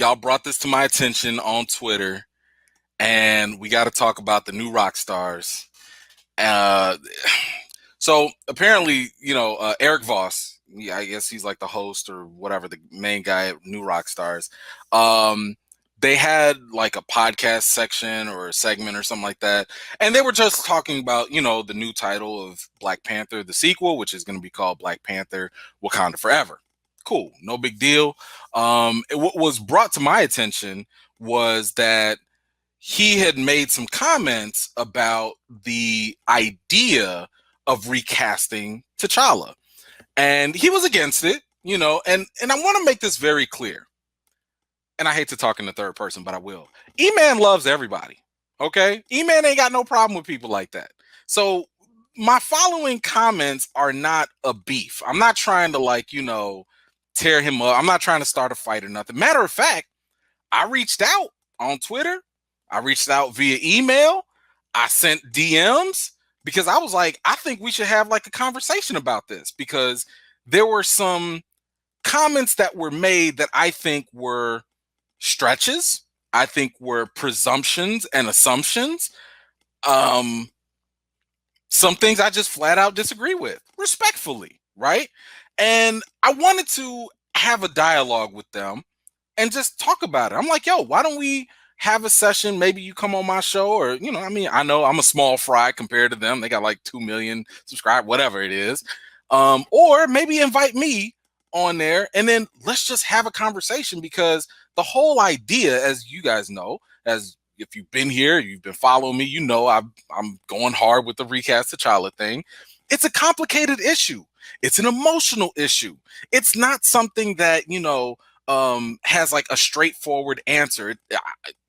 y'all brought this to my attention on Twitter, and we got to talk about the new Rockstars. Uh, so apparently, Eric Voss, yeah, I guess he's like the host or whatever, the main guy at New Rockstars. They had like a podcast section or a segment or something like that, and they were just talking about, the new title of Black Panther, the sequel, which is going to be called Black Panther Wakanda Forever. Cool, no big deal. What was brought to my attention was that he had made some comments about the idea of recasting T'Challa, and he was against it, and I want to make this very clear. And I hate to talk in the third person, but I will. E-Man loves everybody. Okay? E-Man ain't got no problem with people like that. So my following comments are not a beef. I'm not trying to tear him up. I'm not trying to start a fight or nothing. Matter of fact, I reached out on Twitter. I reached out via email. I sent DMs because I was like, I think we should have like a conversation about this, because there were some comments that were made that I think were stretches. I think were presumptions and assumptions. Some things I just flat out disagree with, respectfully, right? And I wanted to have a dialogue with them and just talk about it. I'm like, yo, why don't we have a session? Maybe you come on my show, or, I know I'm a small fry compared to them. They got like 2 million subscribers, whatever it is. Or maybe invite me on there, and then let's just have a conversation, because the whole idea, as you guys know, as if you've been here, you've been following me, I'm going hard with the recast T'Challa thing. It's a complicated issue. It's an emotional issue. It's not something that, has like a straightforward answer.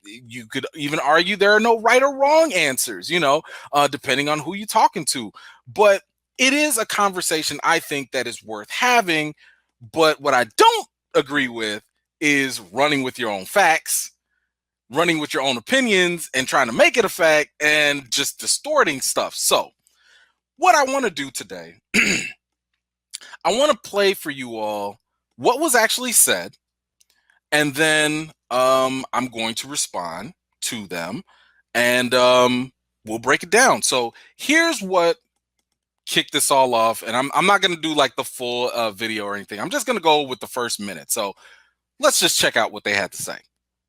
You could even argue there are no right or wrong answers, depending on who you're talking to. But it is a conversation I think that is worth having. But what I don't agree with is running with your own facts, running with your own opinions, and trying to make it a fact and just distorting stuff. So what I want to do today, I want to play for you all what was actually said, and then I'm going to respond to them, and we'll break it down. So here's what kicked this all off, and I'm not going to do like the full video or anything. I'm just going to go with the first minute. So let's just check out what they had to say.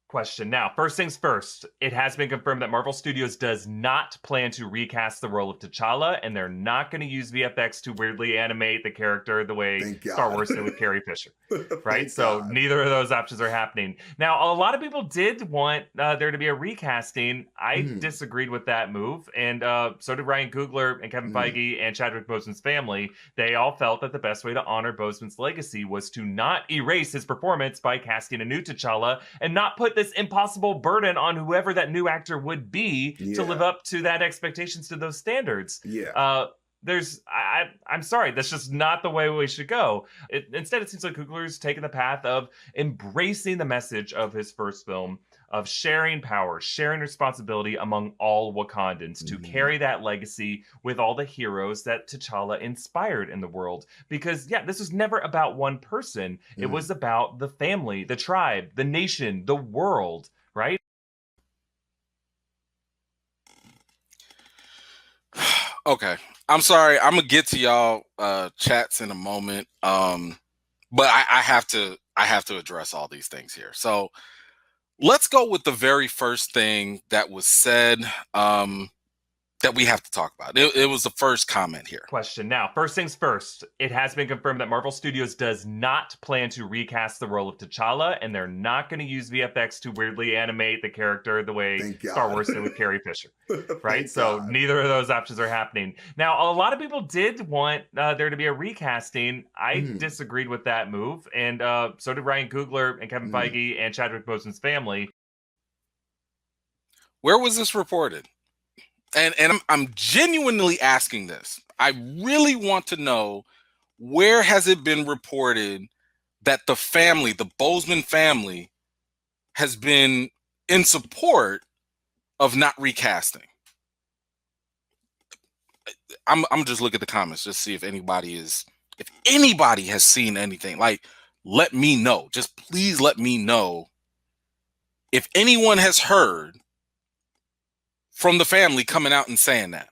Question. Now, first things first, it has been confirmed that Marvel Studios does not plan to recast the role of T'Challa, and they're not going to use VFX to weirdly animate the character the way Star Wars did with Carrie Fisher. Right? So neither of those options are happening. Now, a lot of people did want there to be a recasting. I disagreed with that move, and so did Ryan Coogler and Kevin Feige and Chadwick Boseman's family. They all felt that the best way to honor Boseman's legacy was to not erase his performance by casting a new T'Challa and not put this impossible burden on whoever that new actor would be to live up to that expectations, to those standards. I'm sorry, that's just not the way we should go. Instead, it seems like Coogler's taken the path of embracing the message of his first film, of sharing power, sharing responsibility among all Wakandans, to carry that legacy with all the heroes that T'Challa inspired in the world. Because, this was never about one person. It was about the family, the tribe, the nation, the world, right? Okay. I'm sorry. I'm gonna get to y'all chats in a moment. But I have to address all these things here. So let's go with the very first thing that was said, that we have to talk about. It was the first comment here. Question. Now, first things first, it has been confirmed that Marvel Studios does not plan to recast the role of T'Challa, and they're not going to use VFX to weirdly animate the character the way Star Wars did with Carrie Fisher. Right? So neither of those options are happening. Now, a lot of people did want there to be a recasting. I disagreed with that move, and so did Ryan Coogler and Kevin Feige and Chadwick Boseman's family. Where was this reported? And I'm genuinely asking this. I really want to know, where has it been reported that the family, the Boseman family, has been in support of not recasting? I'm just looking at the comments, just see if anybody has seen anything. Like, let me know. Just please let me know If anyone has heard from the family coming out and saying that,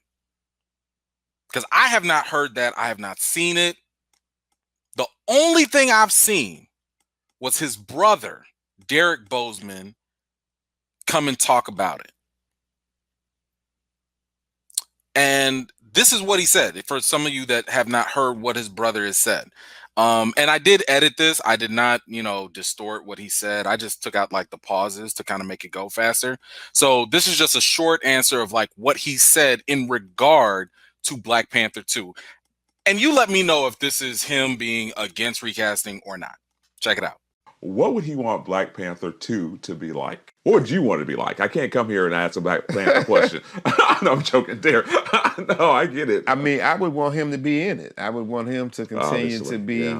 because I have not heard that, I have not seen it. The only thing I've seen was his brother, Derek Bozeman, come and talk about it. And this is what he said, for some of you that have not heard what his brother has said. And I did edit this. I did not, distort what he said. I just took out like the pauses to kind of make it go faster. So this is just a short answer of like what he said in regard to Black Panther 2. And you let me know if this is him being against recasting or not. Check it out. What would he want Black Panther 2 to be like? What would you want it to be like? I can't come here and ask a Black Panther question. No, I'm joking there. No, I get it. I mean, I would want him to be in it. I would want him to continue to be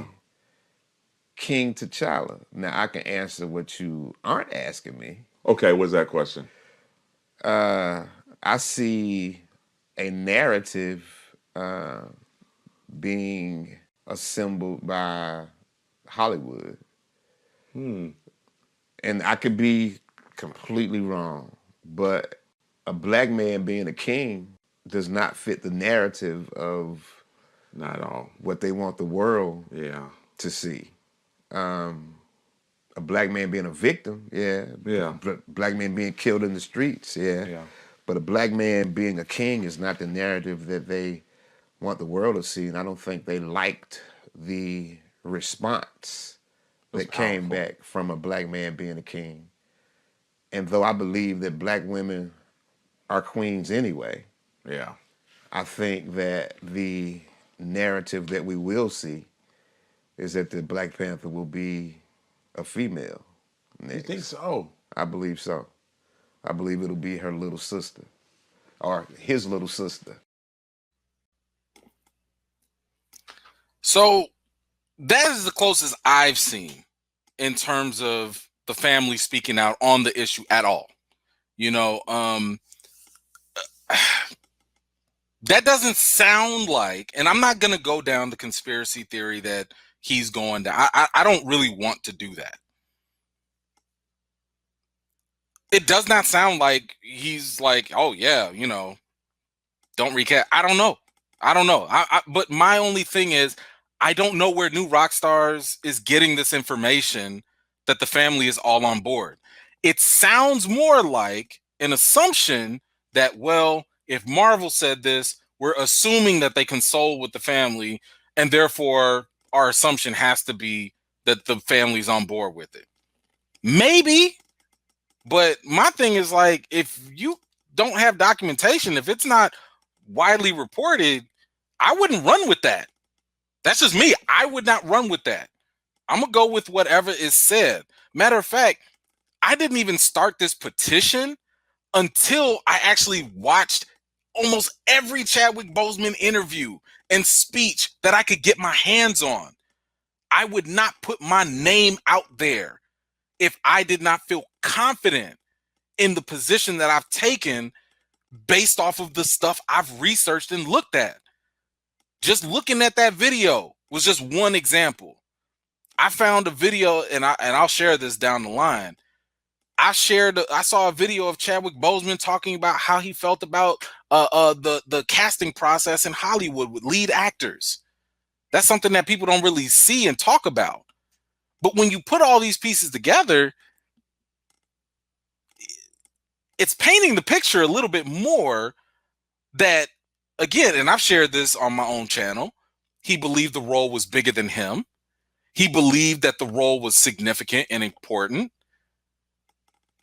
King T'Challa. Now, I can answer what you aren't asking me. Okay, what's that question? I see a narrative being assembled by Hollywood. And I could be completely wrong, but a black man being a king does not fit the narrative of not at all what they want the world to see. A black man being a victim, black man being killed in the streets, but a black man being a king is not the narrative that they want the world to see, and I don't think they liked the response that came back from a black man being a king. And though I believe that black women are queens anyway, I think that the narrative that we will see is that the Black Panther will be a female next. You think so? I believe so. I believe it'll be her little sister or his little sister. So that is the closest I've seen in terms of the family speaking out on the issue at all. That doesn't sound like, and I'm not going to go down the conspiracy theory that he's going down. I don't really want to do that. It does not sound like he's like, oh yeah, don't recast. I don't know. But my only thing is, I don't know where New Rockstars is getting this information that the family is all on board. It sounds more like an assumption that, well, if Marvel said this, we're assuming that they console with the family, and therefore our assumption has to be that the family's on board with it. Maybe, but my thing is like, if you don't have documentation, if it's not widely reported, I wouldn't run with that. That's just me. I would not run with that. I'm going to go with whatever is said. Matter of fact, I didn't even start this petition until I actually watched almost every Chadwick Boseman interview and speech that I could get my hands on. I would not put my name out there if I did not feel confident in the position that I've taken based off of the stuff I've researched and looked at. Just looking at that video was just one example. I found a video, and I'll share this down the line. I saw a video of Chadwick Boseman talking about how he felt about the casting process in Hollywood with lead actors. That's something that people don't really see and talk about. But when you put all these pieces together, it's painting the picture a little bit more that, again, and I've shared this on my own channel, he believed the role was bigger than him. He believed that the role was significant and important.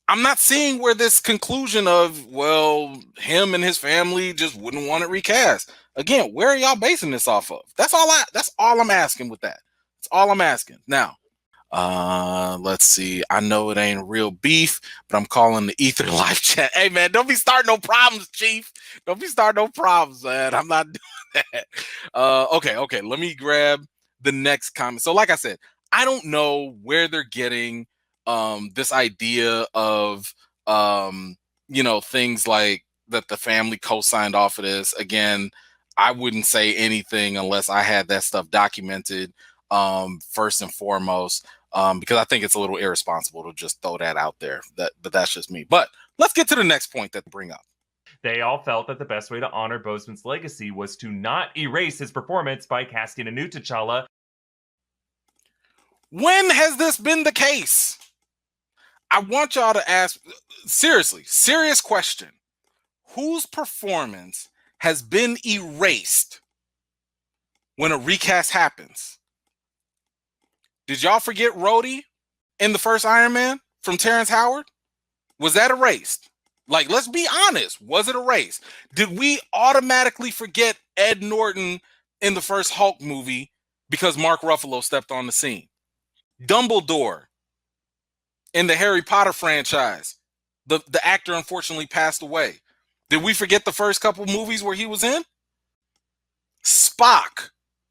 I'm not seeing where this conclusion of, well, him and his family just wouldn't want it recast. Again, where are y'all basing this off of? That's all I'm asking with that. That's all I'm asking. Now, let's see. I know it ain't real beef, but I'm calling the Ether live chat. Hey man, don't be starting no problems, Chief. Don't be starting no problems, man. I'm not doing that. Okay. Let me grab the next comment. So like I said, I don't know where they're getting this idea of things like that the family co-signed off of this. Again, I wouldn't say anything unless I had that stuff documented first and foremost. because I think it's a little irresponsible to just throw that out there. But that's just me. But let's get to the next point that they bring up. They all felt that the best way to honor Boseman's legacy was to not erase his performance by casting a new T'Challa. When has this been the case? I want y'all to ask, seriously, serious question. Whose performance has been erased when a recast happens? Did y'all forget Rhodey in the first Iron Man from Terrence Howard? Was that erased? Like, let's be honest. Was it erased? Did we automatically forget Ed Norton in the first Hulk movie because Mark Ruffalo stepped on the scene? Dumbledore in the Harry Potter franchise, the actor unfortunately passed away. Did we forget the first couple movies where he was in? Spock,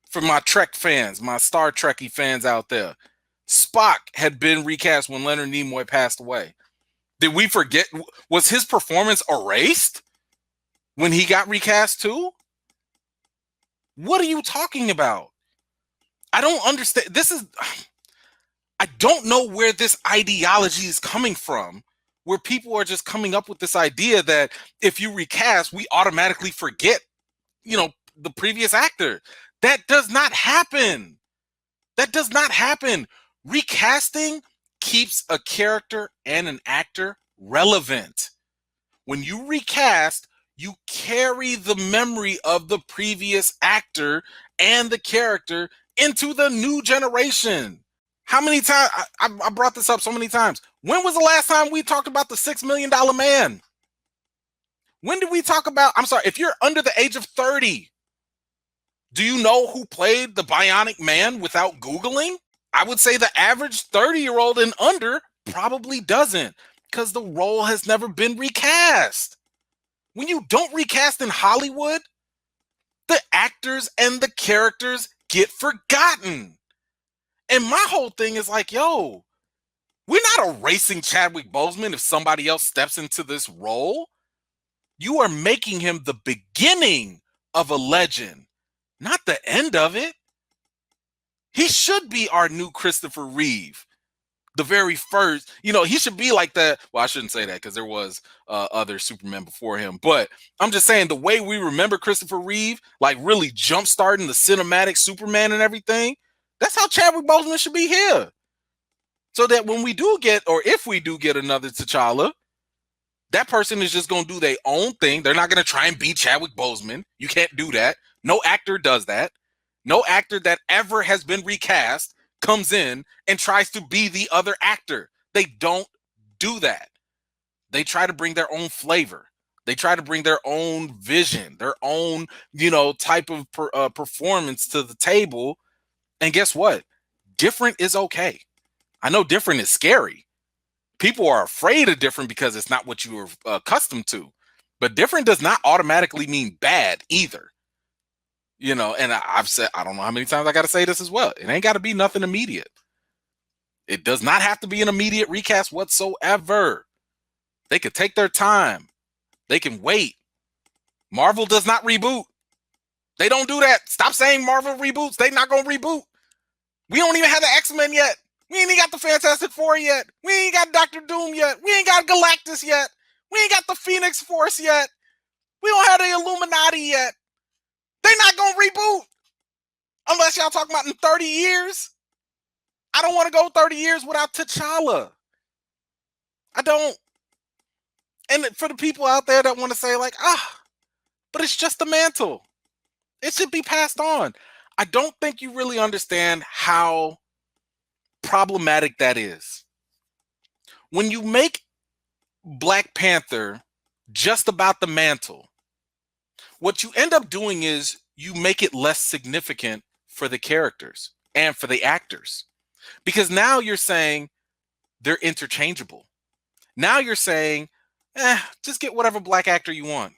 for my Trek fans, my Star Trekky fans out there, Spock had been recast when Leonard Nimoy passed away. Did we forget? Was his performance erased when he got recast too? What are you talking about? I don't understand. I don't know where this ideology is coming from, where people are just coming up with this idea that if you recast, we automatically forget, the previous actor. That does not happen. That does not happen. Recasting keeps a character and an actor relevant. When you recast, you carry the memory of the previous actor and the character into the new generation. How many times I brought this up so many times? When was the last time we talked about the $6 million man? When did we talk about, I'm sorry, if you're under the age of 30, do you know who played the Bionic Man without Googling? I would say the average 30-year-old and under probably doesn't, because the role has never been recast. When you don't recast in Hollywood, the actors and the characters get forgotten. And my whole thing is like, yo, we're not erasing Chadwick Boseman if somebody else steps into this role. You are making him the beginning of a legend, not the end of it. He should be our new Christopher Reeve. The very first, he should be like that. Well, I shouldn't say that because there was other Superman before him. But I'm just saying the way we remember Christopher Reeve, like really jump-starting the cinematic Superman and everything, that's how Chadwick Boseman should be here. So that when we do get, or if we do get another T'Challa, that person is just going to do their own thing. They're not going to try and be Chadwick Boseman. You can't do that. No actor does that. No actor that ever has been recast comes in and tries to be the other actor. They don't do that. They try to bring their own flavor. They try to bring their own vision, their own, type of performance to the table. And guess what? Different is okay. I know different is scary. People are afraid of different because it's not what you are accustomed to. But different does not automatically mean bad either. And I've said, I don't know how many times I got to say this as well. It ain't got to be nothing immediate. It does not have to be an immediate recast whatsoever. They could take their time. They can wait. Marvel does not reboot. They don't do that. Stop saying Marvel reboots. They not going to reboot. We don't even have the X-Men yet. We ain't even got the Fantastic Four yet. We ain't got Dr. Doom yet. We ain't got Galactus yet. We ain't got the Phoenix Force yet. We don't have the Illuminati yet. They not going to reboot. Unless y'all talking about in 30 years. I don't want to go 30 years without T'Challa. I don't. And for the people out there that want to say like, but it's just the mantle. It should be passed on. I don't think you really understand how problematic that is. When you make Black Panther just about the mantle, what you end up doing is you make it less significant for the characters and for the actors. Because now you're saying they're interchangeable. Now you're saying, just get whatever black actor you want.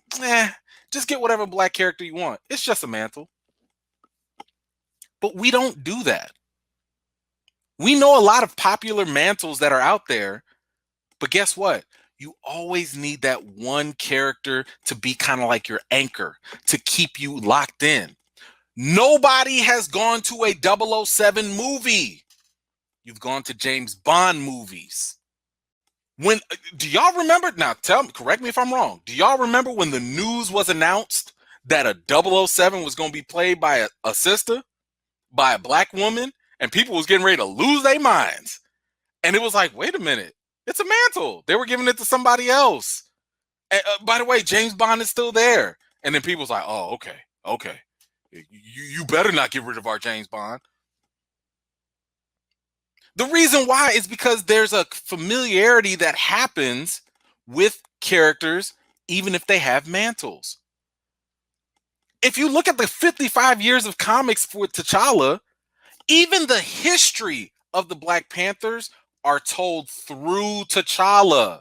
Just get whatever black character you want. It's just a mantle. But we don't do that. We know a lot of popular mantles that are out there, but guess what? You always need that one character to be kind of like your anchor, to keep you locked in. Nobody has gone to a 007 movie. You've gone to James Bond movies. When do y'all remember? Now, correct me if I'm wrong. Do y'all remember when the news was announced that a 007 was going to be played by a sister, by a black woman, and people was getting ready to lose their minds? And it was like, wait a minute, it's a mantle. They were giving it to somebody else. And, by the way, James Bond is still there. And then people's like, oh, okay. You better not get rid of our James Bond. The reason why is because there's a familiarity that happens with characters, even if they have mantles. If you look at the 55 years of comics for T'Challa, even the history of the Black Panthers are told through T'Challa.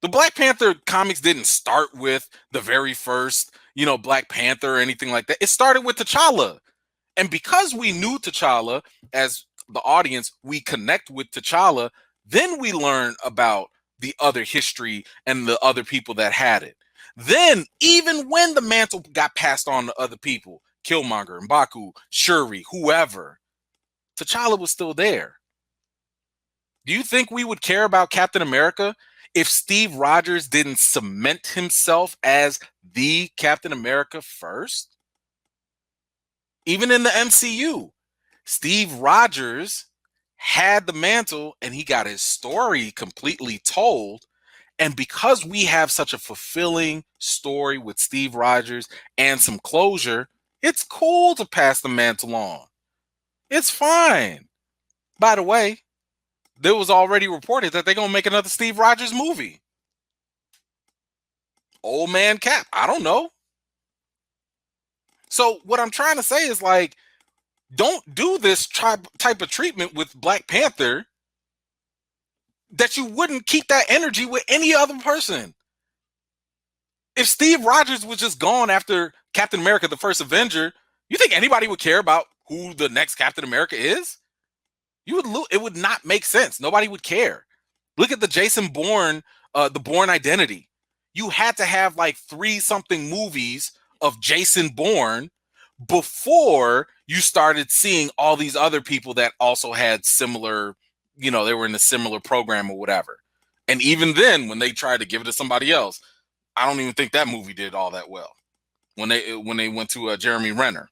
The Black Panther comics didn't start with the very first, Black Panther or anything like that. It started with T'Challa. And because we knew T'Challa, as the audience, we connect with T'Challa, then we learn about the other history and the other people that had it. Then, even when the mantle got passed on to other people, Killmonger, M'Baku, Shuri, whoever, T'Challa was still there. Do you think we would care about Captain America if Steve Rogers didn't cement himself as the Captain America first? Even in the MCU, Steve Rogers had the mantle and he got his story completely told. And because we have such a fulfilling story with Steve Rogers and some closure, it's cool to pass the mantle on. It's fine. By the way, there was already reported that they're going to make another Steve Rogers movie. Old Man Cap. I don't know. So what I'm trying to say is, like, don't do this type of treatment with Black Panther that you wouldn't keep that energy with any other person. If Steve Rogers was just gone after Captain America, the first Avenger, you think anybody would care about who the next Captain America is? It would not make sense. Nobody would care. Look at the Jason Bourne, the Bourne Identity. You had to have like 3-something movies of Jason Bourne before you started seeing all these other people that also had similar, they were in a similar program or whatever. And even then, when they tried to give it to somebody else, I don't even think that movie did all that well when they went to Jeremy Renner.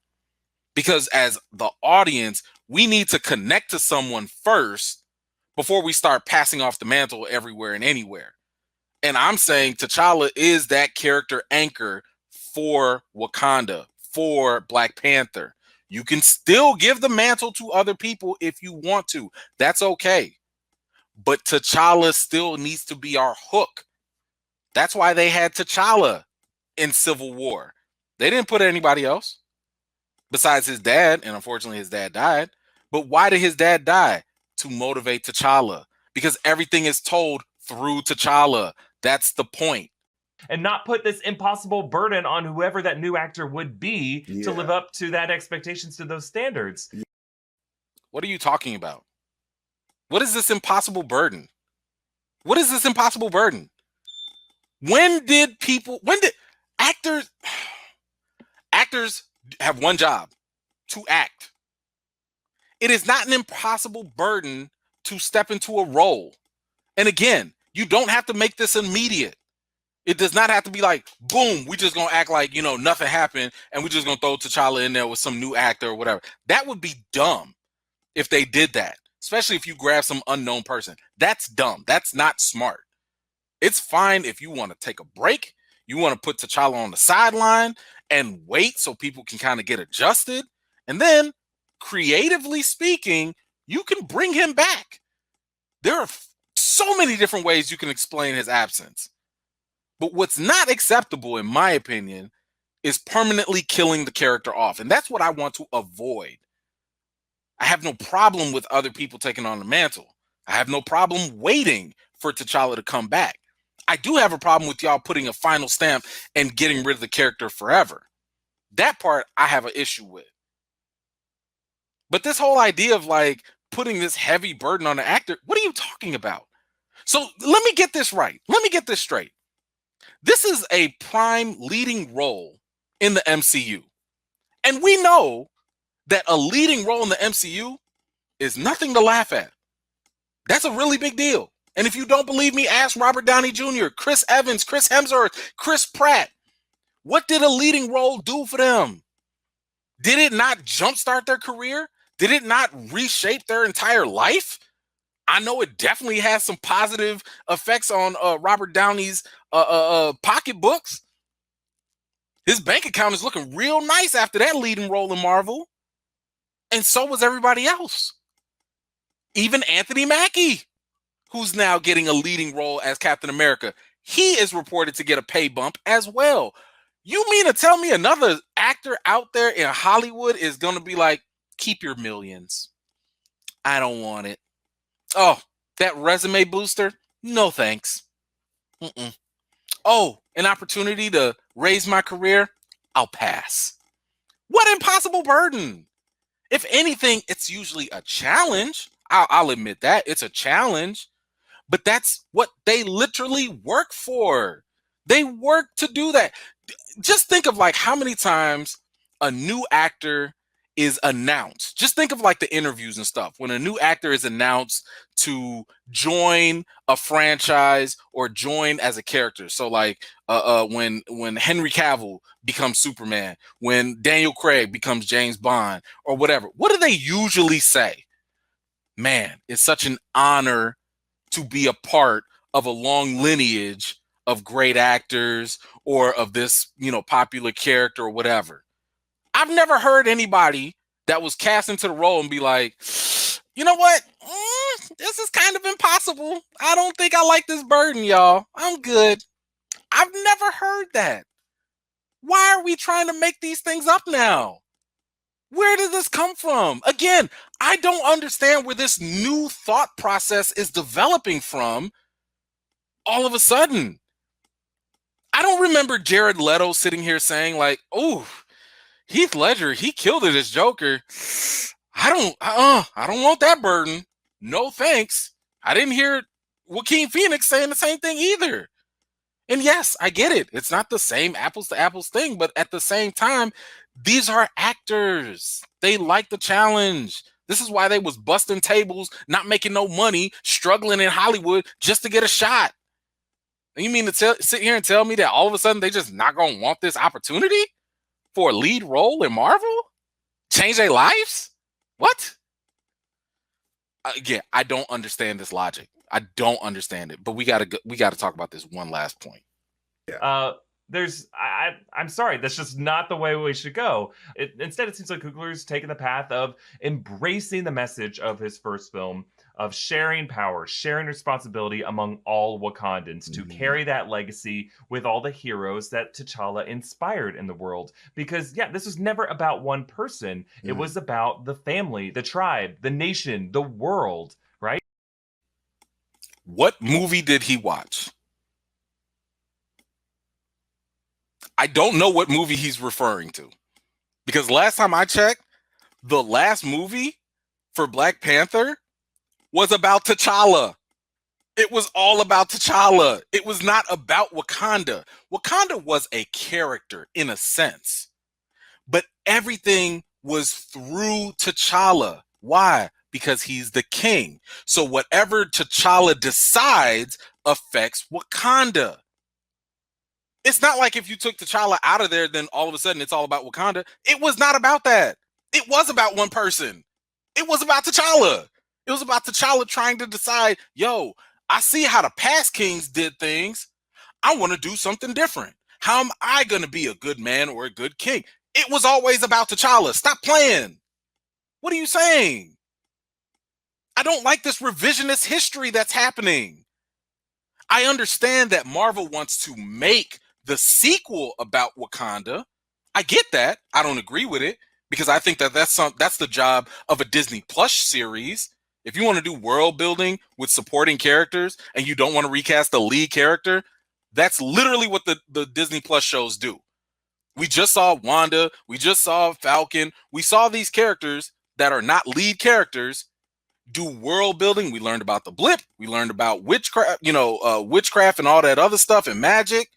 Because as the audience, we need to connect to someone first before we start passing off the mantle everywhere and anywhere. And I'm saying T'Challa is that character anchor for Wakanda, for Black Panther. You can still give the mantle to other people if you want to. That's okay. But T'Challa still needs to be our hook. That's why they had T'Challa in Civil War. They didn't put anybody else besides his dad, and unfortunately his dad died. But why did his dad die? To motivate T'Challa. Because everything is told through T'Challa. That's the point. And not put this impossible burden on whoever that new actor would be to live up to that expectations, to those standards. What are you talking about? What is this impossible burden? What is this impossible burden? When did actors have one job, to act. It is not an impossible burden to step into a role. And again, you don't have to make this immediate. It does not have to be like, boom, we just gonna act like, nothing happened and we're just gonna throw T'Challa in there with some new actor or whatever. That would be dumb if they did that, especially if you grab some unknown person. That's dumb. That's not smart. It's fine if you want to take a break. You want to put T'Challa on the sideline and wait so people can kind of get adjusted. And then, creatively speaking, you can bring him back. There are so many different ways you can explain his absence. But what's not acceptable, in my opinion, is permanently killing the character off. And that's what I want to avoid. I have no problem with other people taking on the mantle. I have no problem waiting for T'Challa to come back. I do have a problem with y'all putting a final stamp and getting rid of the character forever. That part I have an issue with. But this whole idea of like putting this heavy burden on the actor, what are you talking about? So let me get this right. Let me get this straight. This is a prime leading role in the MCU. And we know that a leading role in the MCU is nothing to laugh at. That's a really big deal. And if you don't believe me, ask Robert Downey Jr., Chris Evans, Chris Hemsworth, Chris Pratt. What did a leading role do for them? Did it not jumpstart their career? Did it not reshape their entire life? I know it definitely has some positive effects on Robert Downey's pocketbooks. His bank account is looking real nice after that leading role in Marvel. And so was everybody else. Even Anthony Mackie, who's now getting a leading role as Captain America. He is reported to get a pay bump as well. You mean to tell me another actor out there in Hollywood is going to be like, keep your millions. I don't want it. Oh, that resume booster? No thanks. Oh, an opportunity to raise my career? I'll pass. What impossible burden. If anything, it's usually a challenge. I'll admit that. It's a challenge. But that's what they literally work for. They work to do that. Just think of like how many times a new actor is announced. Just think of like the interviews and stuff. When a new actor is announced to join a franchise or join as a character. So like when Henry Cavill becomes Superman, when Daniel Craig becomes James Bond or whatever, what do they usually say? Man, it's such an honor to be a part of a long lineage of great actors or of this, popular character or whatever. I've never heard anybody that was cast into the role and be like, you know what? This is kind of impossible. I don't think I like this burden, y'all. I'm good. I've never heard that. Why are we trying to make these things up now? Where did this come from? Again, I don't understand where this new thought process is developing from all of a sudden. I don't remember Jared Leto sitting here saying like, oh, Heath Ledger, he killed it as Joker. I don't want that burden. No thanks. I didn't hear Joaquin Phoenix saying the same thing either. And yes, I get it. It's not the same apples to apples thing, but at the same time, these are actors. They like the challenge. This is why they was busting tables, not making no money, struggling in Hollywood just to get a shot. And you mean to sit here and tell me that all of a sudden they just not going to want this opportunity for a lead role in Marvel? Change their lives? What? Again, I don't understand this logic. I don't understand it. But we got to talk about this one last point. Yeah. I'm sorry, that's just not the way we should go. Instead, it seems like Coogler's taken the path of embracing the message of his first film, of sharing power, sharing responsibility among all Wakandans to carry that legacy with all the heroes that T'Challa inspired in the world. Because, yeah, this was never about one person. It was about the family, the tribe, the nation, the world, right? What movie did he watch? I don't know what movie he's referring to. Because last time I checked, the last movie for Black Panther was about T'Challa. It was all about T'Challa. It was not about Wakanda. Wakanda was a character in a sense, but everything was through T'Challa. Why? Because he's the king. So whatever T'Challa decides affects Wakanda. It's not like if you took T'Challa out of there, then all of a sudden it's all about Wakanda. It was not about that. It was about one person. It was about T'Challa. It was about T'Challa trying to decide, yo, I see how the past kings did things. I want to do something different. How am I going to be a good man or a good king? It was always about T'Challa. Stop playing. What are you saying? I don't like this revisionist history that's happening. I understand that Marvel wants to make the sequel about Wakanda. I get that. I don't agree with it because I think that that's the job of a Disney Plus series. If you want to do world building with supporting characters and you don't want to recast the lead character, that's literally what the Disney Plus shows do. We just saw Wanda. We just saw Falcon. We saw these characters that are not lead characters do world building. We learned about the blip. We learned about witchcraft, witchcraft and all that other stuff and magic.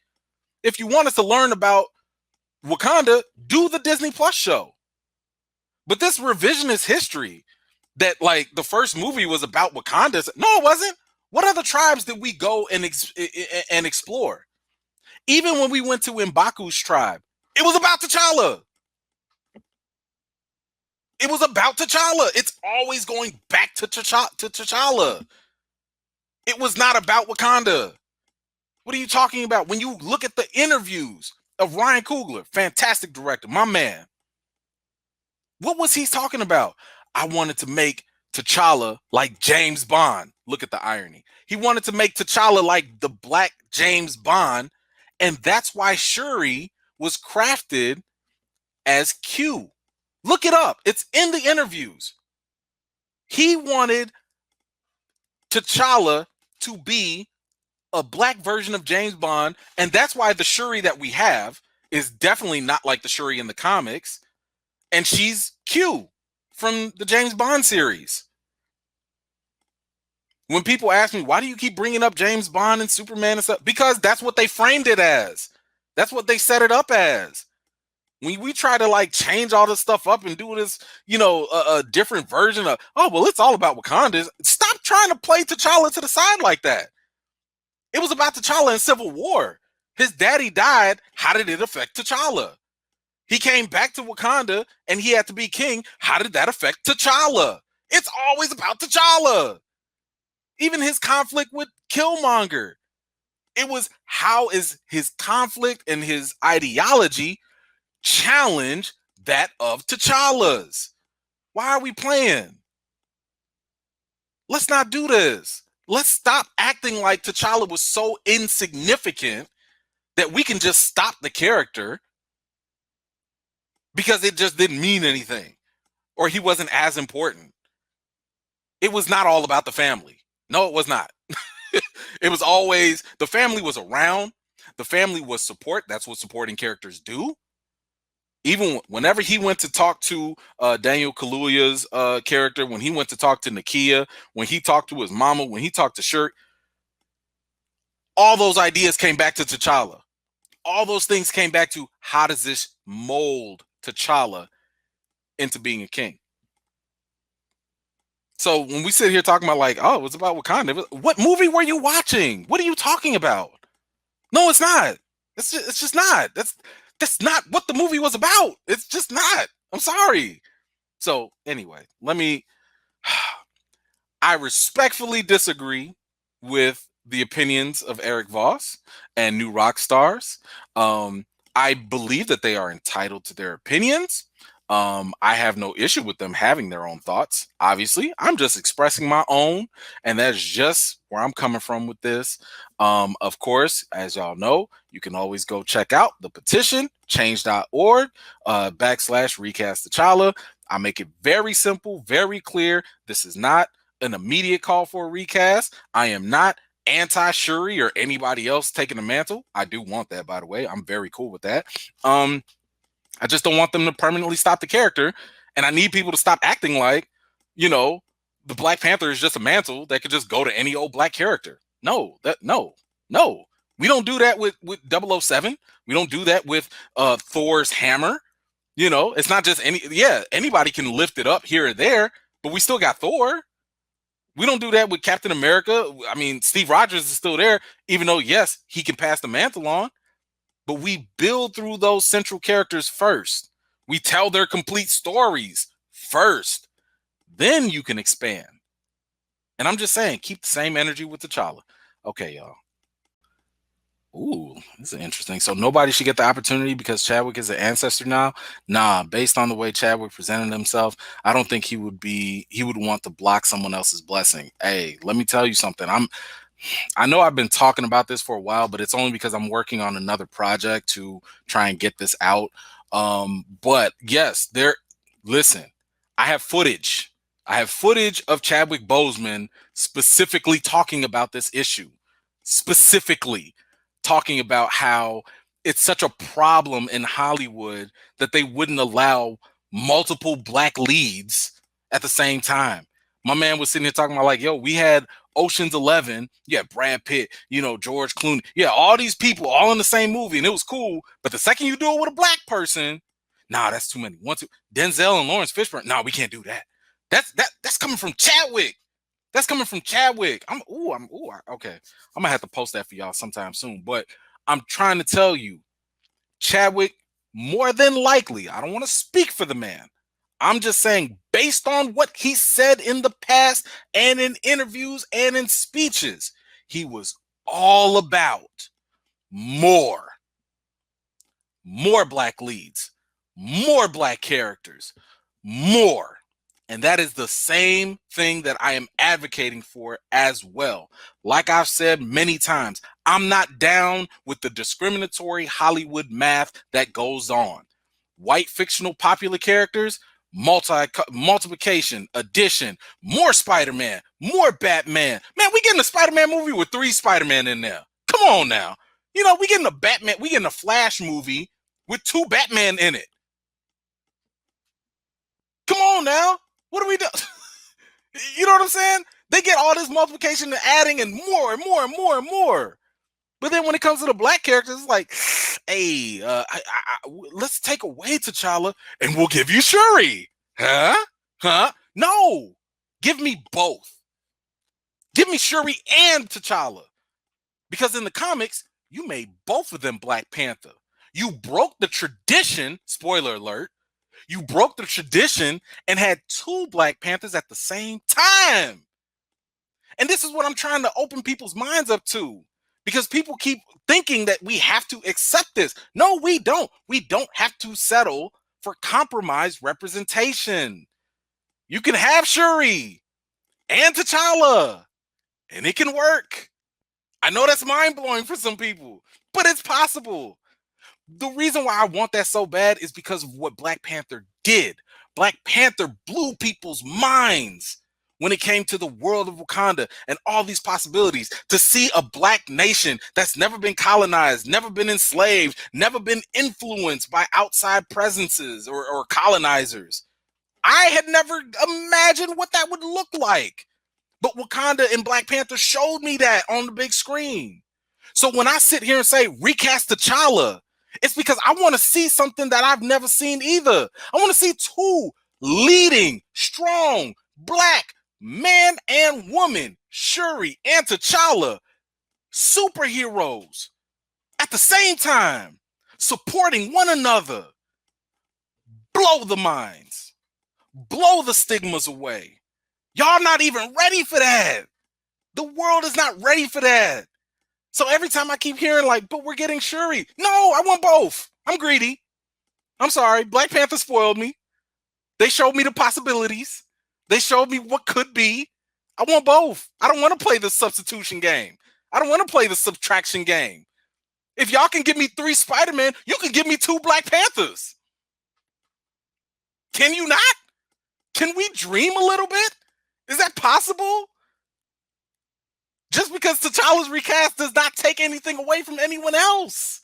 If you want us to learn about Wakanda, do the Disney Plus show. But this revisionist history, that like the first movie was about Wakanda. No, it wasn't. What other tribes did we go and explore? Even when we went to M'Baku's tribe, it was about T'Challa. It was about T'Challa. It's always going back to T'Challa. It was not about Wakanda. What are you talking about? When you look at the interviews of Ryan Coogler, fantastic director, my man. What was he talking about? I wanted to make T'Challa like James Bond. Look at the irony. He wanted to make T'Challa like the Black James Bond, and that's why Shuri was crafted as Q. Look it up. It's in the interviews. He wanted T'Challa to be a black version of James Bond, and that's why the Shuri that we have is definitely not like the Shuri in the comics, and she's Q from the James Bond series. When people ask me, why do you keep bringing up James Bond and Superman and stuff? Because that's what they framed it as. That's what they set it up as. When we try to like change all this stuff up and do this, a different version of, oh, well, it's all about Wakanda. Stop trying to play T'Challa to the side like that. It was about T'Challa in Civil War. His daddy died. How did it affect T'Challa? He came back to Wakanda and he had to be king. How did that affect T'Challa? It's always about T'Challa. Even his conflict with Killmonger. It was how is his conflict and his ideology challenge that of T'Challa's. Why are we playing? Let's not do this. Let's stop acting like T'Challa was so insignificant that we can just stop the character because it just didn't mean anything or he wasn't as important. It was not all about the family. No, it was not. It was always, the family was around. The family was support. That's what supporting characters do. Even whenever he went to talk to Daniel Kaluuya's character, when he went to talk to Nakia, when he talked to his mama, when he talked to Shuri, all those ideas came back to T'Challa. All those things came back to how does this mold T'Challa into being a king? So when we sit here talking about like, oh, it's about Wakanda, what movie were you watching? What are you talking about? No, it's not. It's just not. That's not what the movie was about. It's just not. I'm sorry. So anyway, I respectfully disagree with the opinions of Eric Voss and New Rockstars. I believe that they are entitled to their opinions. I have no issue with them having their own thoughts. Obviously, I'm just expressing my own, and that's just where I'm coming from with this. Of course, as y'all know, you can always go check out the petition, change.org, /recast T'Challa. I make it very simple, very clear. This is not an immediate call for a recast. I am not anti-Shuri or anybody else taking the mantle. I do want that, by the way. I'm very cool with that. I just don't want them to permanently stop the character. And I need people to stop acting like, the Black Panther is just a mantle that could just go to any old black character. No. We don't do that with 007. We don't do that with Thor's hammer. It's not just anybody can lift it up here or there, but we still got Thor. We don't do that with Captain America. I mean, Steve Rogers is still there, even though, yes, he can pass the mantle on. But we build through those central characters first. We tell their complete stories first. Then you can expand. And I'm just saying, keep the same energy with T'Challa. Okay, y'all. Ooh, this is interesting. So nobody should get the opportunity because Chadwick is an ancestor now? Nah, based on the way Chadwick presented himself, I don't think he would want to block someone else's blessing. Hey, let me tell you something. I know I've been talking about this for a while, but it's only because I'm working on another project to try and get this out. But yes, listen, I have footage. I have footage of Chadwick Boseman specifically talking about this issue, specifically talking about how it's such a problem in Hollywood that they wouldn't allow multiple black leads at the same time. My man was sitting here talking about like, yo, we had Ocean's 11, yeah, Brad Pitt, George Clooney, yeah, all these people all in the same movie, and it was cool. But the second you do it with a black person, nah, that's too many. Denzel and Lawrence Fishburne, nah, we can't do that. That's coming from Chadwick. That's coming from Chadwick. Okay. I'm gonna have to post that for y'all sometime soon. But I'm trying to tell you, Chadwick, more than likely, I don't want to speak for the man. I'm just saying, based on what he said in the past and in interviews and in speeches, he was all about more black leads, more black characters, more. And that is the same thing that I am advocating for as well. Like I've said many times, I'm not down with the discriminatory Hollywood math that goes on. White fictional popular characters, multiplication, addition, more Spider-Man, more Batman. Man, we getting a Spider-Man movie with 3 Spider-Man in there. Come on now. You know, we getting a Flash movie with 2 Batman in it. Come on now. What do we do? You know what I'm saying? They get all this multiplication and adding and more and more and more and more. But then when it comes to the black characters, it's like, hey, let's take away T'Challa and we'll give you Shuri. Huh? No. Give me both. Give me Shuri and T'Challa. Because in the comics, you made both of them Black Panther. You broke the tradition, spoiler alert, you broke the tradition and had 2 Black Panthers at the same time. And this is what I'm trying to open people's minds up to, because people keep thinking that we have to accept this. No, we don't. We don't have to settle for compromised representation. You can have Shuri and T'Challa, and it can work. I know that's mind-blowing for some people, but it's possible. The reason why I want that so bad is because of what Black Panther did. Black Panther blew people's minds when it came to the world of Wakanda and all these possibilities. To see a black nation that's never been colonized, never been enslaved, never been influenced by outside presences or colonizers. I had never imagined what that would look like. But Wakanda and Black Panther showed me that on the big screen. So when I sit here and say recast T'Challa, it's because I want to see something that I've never seen either. I want to see 2 leading, strong, black man and woman, Shuri and T'Challa, superheroes at the same time, supporting one another. Blow the minds. Blow the stigmas away. Y'all not even ready for that. The world is not ready for that. So every time I keep hearing like, but we're getting Shuri. No, I want both. I'm greedy. I'm sorry. Black Panther spoiled me. They showed me the possibilities. They showed me what could be. I want both. I don't want to play the substitution game. I don't want to play the subtraction game. If y'all can give me 3 Spider-Man, you can give me 2 Black Panthers. Can you not? Can we dream a little bit? Is that possible? Just because T'Challa's recast does not take anything away from anyone else.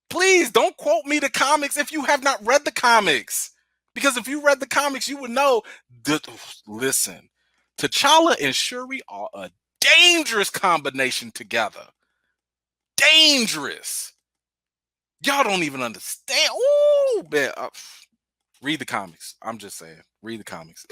Please don't quote me the comics if you have not read the comics. Because if you read the comics, you would know that, listen, T'Challa and Shuri are a dangerous combination together. Dangerous. Y'all don't even understand. Ooh, man. Read the comics. I'm just saying. Read the comics.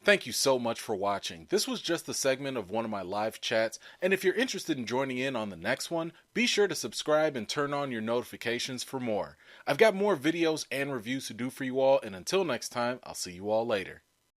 Thank you so much for watching. This was just a segment of one of my live chats, and if you're interested in joining in on the next one, be sure to subscribe and turn on your notifications for more. I've got more videos and reviews to do for you all, and until next time, I'll see you all later.